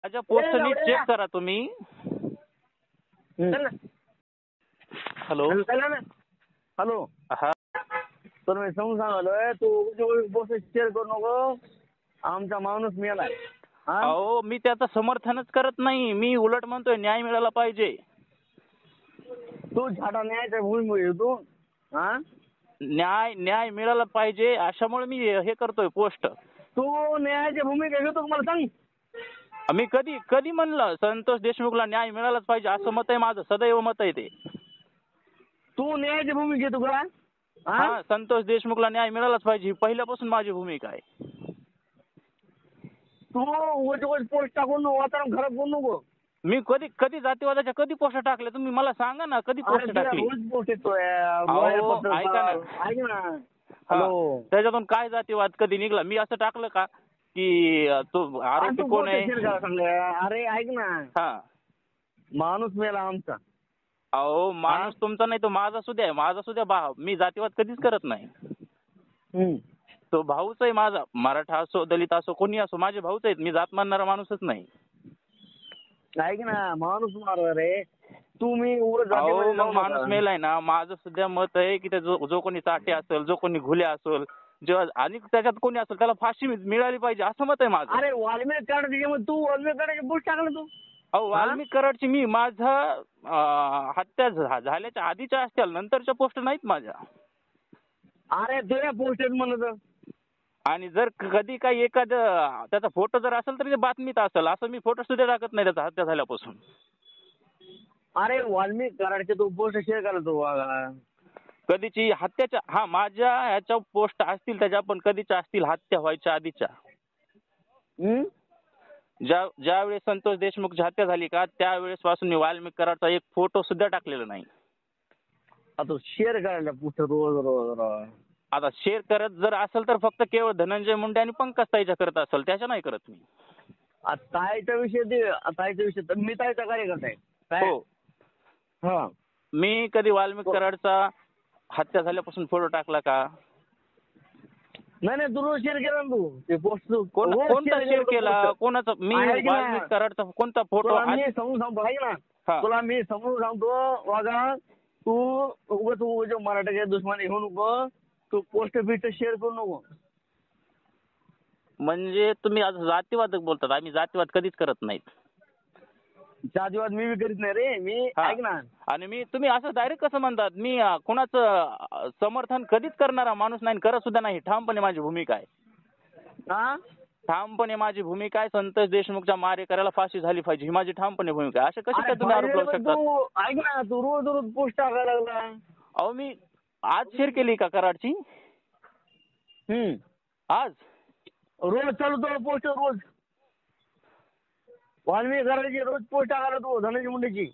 माझ्या पोस्ट नीट चेक करा तुम्ही. Hello hello. हा तर मी समजून सांगालोय तू पोस्ट शेअर करू नको. आमचा माणूस मेलाय. अहो मी त्याचं समर्थनच करत नाही. मी उलट म्हणतोय न्याय मिळाला पाहिजे. तू झाडा न्यायच्या भूमीमध्ये तू न्याय मिळाला पाहिजे अशामुळे मी हे करतोय पोस्ट. तू न्यायाची भूमिका घेतो मला सांग. मी कधी म्हणलं संतोष देशमुखला न्याय मिळालाच पाहिजे असं मत आहे माझं. सदैव मत आहे ते. तू न्यायाची भूमिका घेतो का? हा संतोष देशमुखला न्याय मिळालाच पाहिजे ही पहिल्यापासून माझी भूमिका आहे. तू उगाच पोस्ट टाकून वातावरण खराब करू नको. मी कधी जातीवादाच्या कधी पोस्ट टाकल्या तुम्ही मला सांगा ना. कधी पोस्ट टाकली? रोज पोस्ट येतोय. ऐका ना. ऐक ना. हॅलो. त्याच्यातून काय जातीवाद कधी निघला? मी असं टाकलं का की तो आरोपी कोण आहे? अरे ऐक ना. हा माणूस मेला आमचा. अहो माणूस तुमचा नाही तो माझा सुद्धा आहे. माझा सुद्धा भाव. मी जातीवाद कधीच करत नाही. तो भाऊच आहे माझा. मराठा असो दलित असो कोणी असो माझे भाऊच आहेत. मी जात मानणारा माणूसच नाही. ऐक ना. माणूस मार रे तुम्ही. माणूस मेलाय ना. माझं सुद्धा मत आहे की जो कोणी चाटे असेल जो कोणी घुल्या असेल जेव्हा आणि त्याच्यात कोणी असेल त्याला फाशी मिळाली पाहिजे असं मत आहे माझं. अरे वाल्मिक कराड तू वाल्मिक कराडची पोस्ट टाकलं तू. अहो वाल्मिक कराडची मी माझं हत्या झाल्याच्या आधीच्या असतील नंतरच्या पोस्ट नाहीत माझ्या. अरे तुझ्या पोस्ट म्हणत. आणि जर कधी काही एखादं त्याचा फोटो जर असेल तर ते बातमीत असेल. असं मी फोटो सुद्धा टाकत नाही त्याचा हत्या झाल्यापासून. अरे वाल्मिक कराडचे तू पोस्ट शेअर करतो. कधीची हत्याच्या माझ्या ह्याच्या पोस्ट असतील त्याच्या पण कधीच्या असतील हत्या व्हायच्या आधीच्या. ज्या वेळेस संतोष देशमुखची हत्या झाली का त्यावेळेस पासून मी वाल्मिक कराडचा एक फोटो सुद्धा टाकलेला नाही. आता शेअर करायला पोस्ट रोज. आता शेअर करत जर असेल तर फक्त केवळ धनंजय मुंडे आणि पंकज ताईच्या करत असेल त्याच्या नाही करत मी. ताईच्या विषय तर मी ताईचा कार्यकर्ता आहे. हो. हा मी कधी वाल्मिक कराडचा हत्या झाल्यापासून फोटो टाकला का? नाही तू रोज शेअर केला ना तू ते पोस्ट. कोणता शेअर केला? कोणाचा? मी वाल्मिक कराडचा कोणता फोटो? मी समजून सांगतो ऐक ना. तुला मी समजून सांगतो वागा. तू मराठ्याच्या दुश्मनी घेऊ नको. तू पोस्ट बिस्ट शेअर करू नको. म्हणजे तुम्ही आज जातीवाद बोलतात. आम्ही जातीवाद कधीच करत नाहीत. जातीवाद मी बी करीत नाही रे. मी ऐक ना. आणि तुम्ही असं डायरेक्ट कसं म्हणतात? मी कोणाचं समर्थन कधीच करणारा माणूस नाही. करत सुद्धा नाही. ठामपणे माझी भूमिका आहे. ठामपणे माझी भूमिका आहे. संतोष देशमुखच्या मारेकऱ्याला फाशी झाली पाहिजे ही माझी ठामपणे भूमिका आहे. असे कसे काय तुम्ही आरोप लावू शकता? ऐक ना. तू रोज पोस्ट टाकायला लागला. अहो मी आज शेअर केली का कराडची? आज रोज चालू तो पोस्ट रोज. वाल्मिक कराडची रोज पोस्ट टाकायला तू धनंजय मुंडेची.